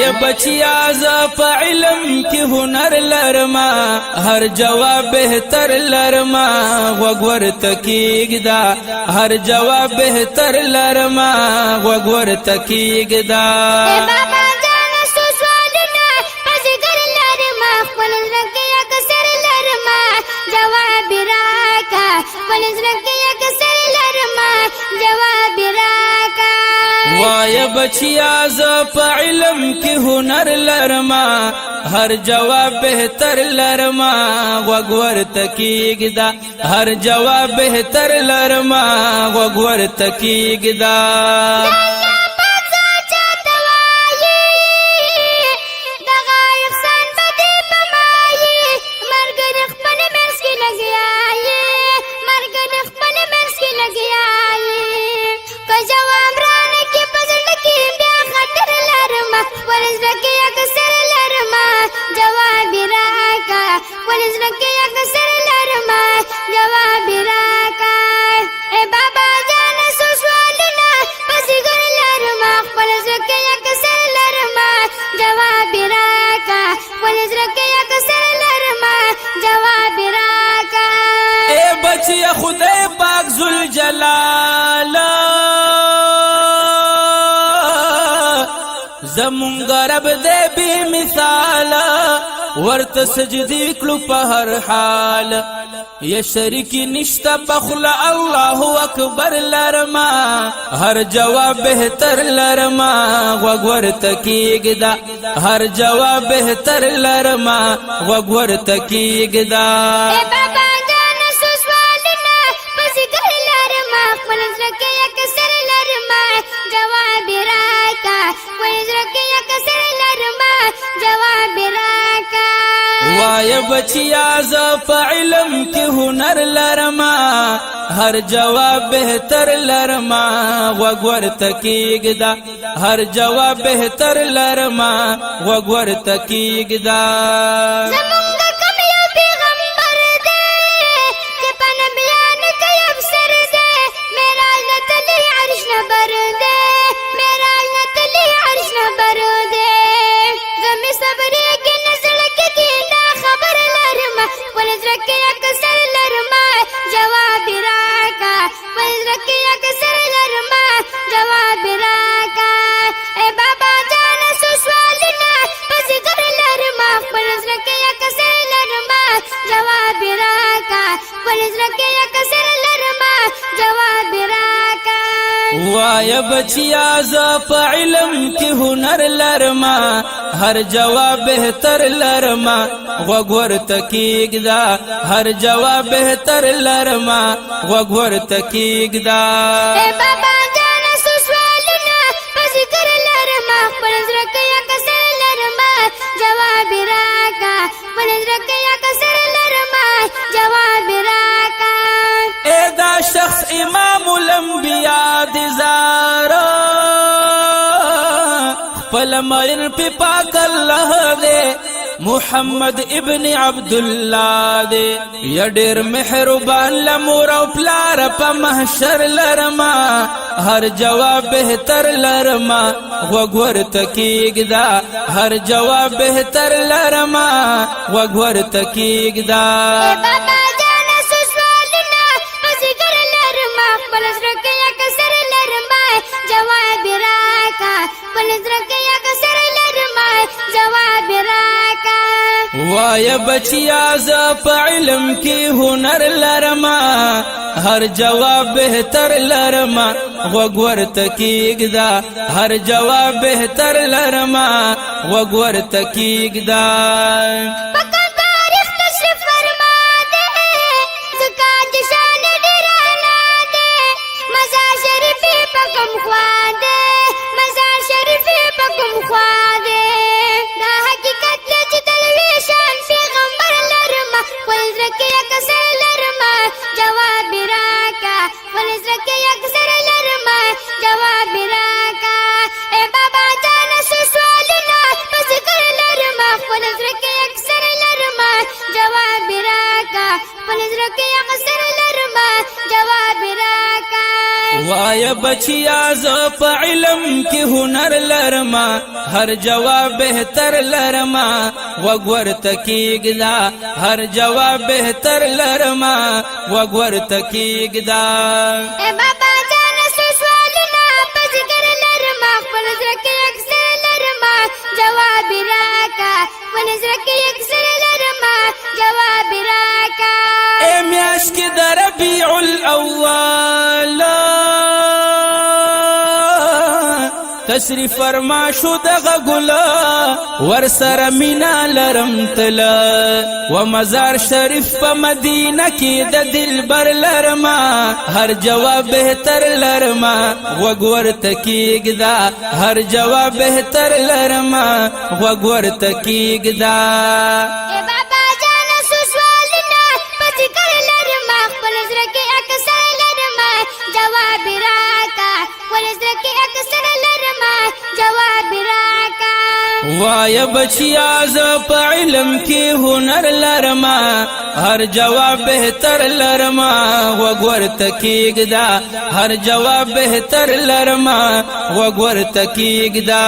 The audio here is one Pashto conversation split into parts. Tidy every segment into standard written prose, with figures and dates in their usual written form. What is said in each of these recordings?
وای بچیا ز په علم کې هنر لرما هر جواب بهتر لرما وګور تکیګدا هر جواب بهتر لرما وګور تکیګدا بابا جان سوالنا پزګر لرما خپل زړه اکثر لرما جواب راکا خپل زړه اکثر لرما جواب راکا وای بچیا ز په علم کې هنر لرما هر جواب بهتر لرما وګور تکیګدا هر جواب بهتر لرما وګور تکیګدا بچیا خدای پاک ذل جلال زمونږ رب دې بے مثال ورته سجدي کړو په هر حال یا شریکی نشتا بخلا الله اکبر لرما هر جواب بهتر لرما وګور تکیګدا هر جواب بهتر لرما وګور تکیګدا وای بچیا ز په علم کې هنر لرما هر جواب بهتر لرما وګور تکیګدا هر جواب بهتر لرما وګور تکیګدا وای بچیا ز په علم کې هنر لرما هر جواب بهتر لرما وګور تکیګدا هر جواب بهتر لرما وګور تکیګدا بابا جان سوالنا پزګر لرما خپل زړه اکثر لرما جواب راکا خپل زړه اکثر لرما جواب راکا اے دا شخص امام الانبیاء دی زارا خپل مین پی پاک اللہ دے محمد ابن عبداللہ دے یا ډیر محربان لمور او پلار پا محشر لرما ہر جواب بہتر لرما وګور تکیګدا ہر جواب بہتر لرما وګور تکیګدا جواب راکا پل زړه اکثر لرما جواب راکا وای بچیا ز په علم کې هنر لرما هر جواب بهتر لرما وګور تکیګدا هر جواب بهتر لرما وګور تکیګدا وای بچیا ز په علم کې هنر لرما هر جواب بهتر لرما وګور تکیګدا هر جواب بهتر لرما وګور تکیګدا اے بابا جان سوالنا پزګر لرما خپل ځکه اکثر لرما جواب راکا خپل ځکه اکثر لرما جواب راکا اے میاش کې د ربيع الاول تشریف فرما شو دغه ګلا ورسره مینا لرم تلا و مزار شریف په مدینه کې د دلبر لرما هر جواب بهتر لرما وګور تکیګدا هر جواب بهتر لرما وګور تکیګدا اے بابا جان سوالنا پزګر لرما خپل ځکه اکثر لرما جواب راکا خپل ځکه اکثر لرما جواب راکا وای بچیا ز په علم کې هنر لرما هر جواب بهتر لرما وګور تکیګدا هر جواب بهتر لرما وګور تکیګدا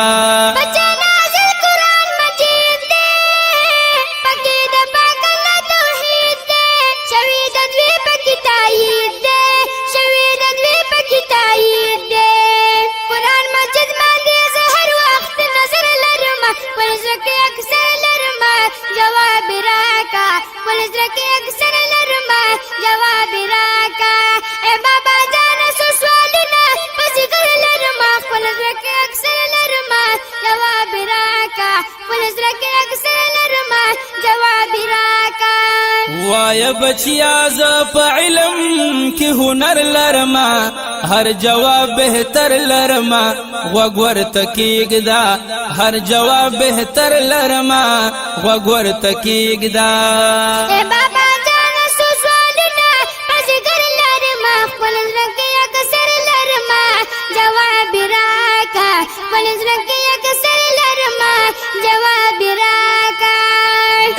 بچا نازل قرآن مجید دے پکی دا پاک اللہ توحید دے شوید ادوی پکی تائید دے شوید ادوی پکی تائید دے قرآن مجید ماندی زہر وقت نظر لرما پلزرکی اکثر لرما جواب راکا پلزرکی اکثر لرما جواب راکا اے بابا جانا سوالنا پزگر لرما پلزرکی اکثر لرما جواب راکا پلزرکی اکثر لرما جواب راکا وای بچیا ز په علم کې هنر لرما هر جواب بهتر لرما وګور تکیګدا هر جواب بهتر لرما وګور تکیګدا اے بابا جانا سوالنا پزگر لرما پلزرکی اکثر لرما جواب راکا پلزرکی اکثر لرما جواب راکا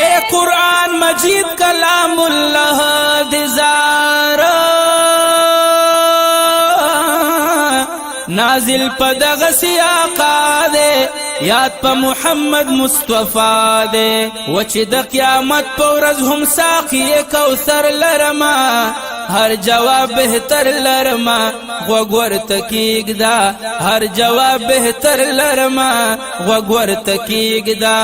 اے قرآن مجید کلام اللہ دزارا نازل پا دغ سیاقا دے یاد پا محمد مصطفیٰ دے وچ د قیامت پا ورځ هم ساقی کوثر لرما هر جواب بهتر لرما وګور تکیګدا هر جواب بهتر لرما وګور تکیګدا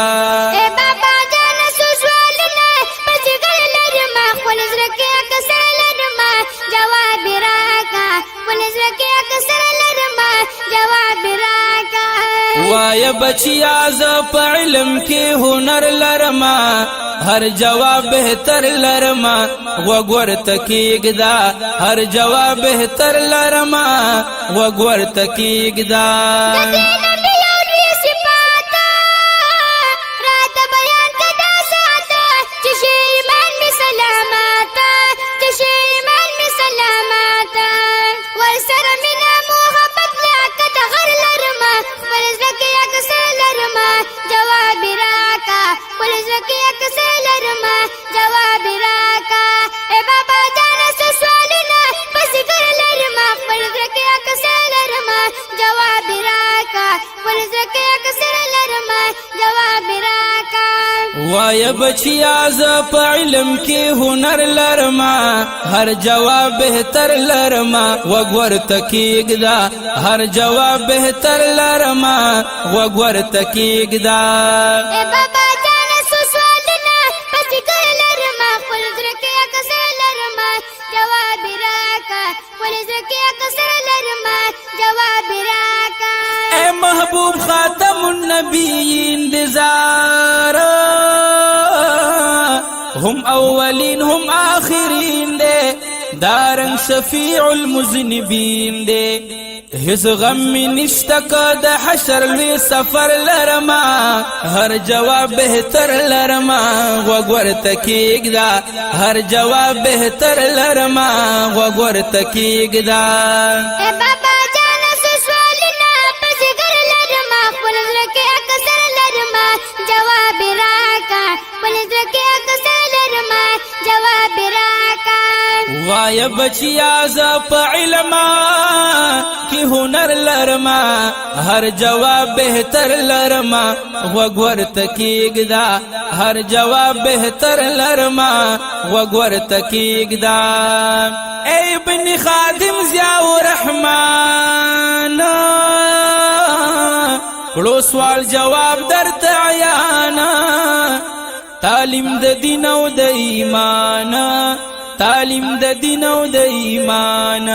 اے بابا جانا سوالنا پزگر لرما خپل ځکه اکثر لرما جواب راکا خپل ځکه اکثر لرما جواب راکا وای بچیا ز په علم کې هنر لرما هر جواب بهتر لرما وګور تکیګدا هر جواب بهتر لرما وګور تکیګدا جواب راکا پلزرکی اکثر لرما جواب راکا اے بابا جانا سوالنا پزگر لرما پلزرکی اکثر لرما جواب راکا پلزرکی اکثر لرما جواب راکا وای بچیا ز په علم کې هنر لرما هر جواب بهتر لرما وګور تکیګدا هر جواب بهتر لرما وګور تکیګدا اے بابا جانا سوالنا پزگر لرما پلزرکی اکثر لرما جواب راکا پلزرکی اکثر لرما جواب راکا اے محبوب خاتم النبیین دزار هم اولین هم آخرین دے دارنگ شفیع المذنبین دے هیڅ غم می نشته که د حشر لوی سفر لرما هر جواب بهتر لرما وګور تکیګدا هر جواب بهتر لرما وګور تکیګدا اے بابا جانا سوالنا پزگر لرما خپل ځکه اکثر لرما جواب راکا خپل ځکه اکثر لرما جواب راکا وای بچیا ز په علم کی هنر لرما هر جواب بهتر لرما وګور تکیګدا هر جواب بهتر لرما وګور تکیګدا ای ابن خادم ضیاء الرحمن کړو سوال جواب درته عیانا تعلیم د دین او د ایمان تعلیم د دین او د ایمان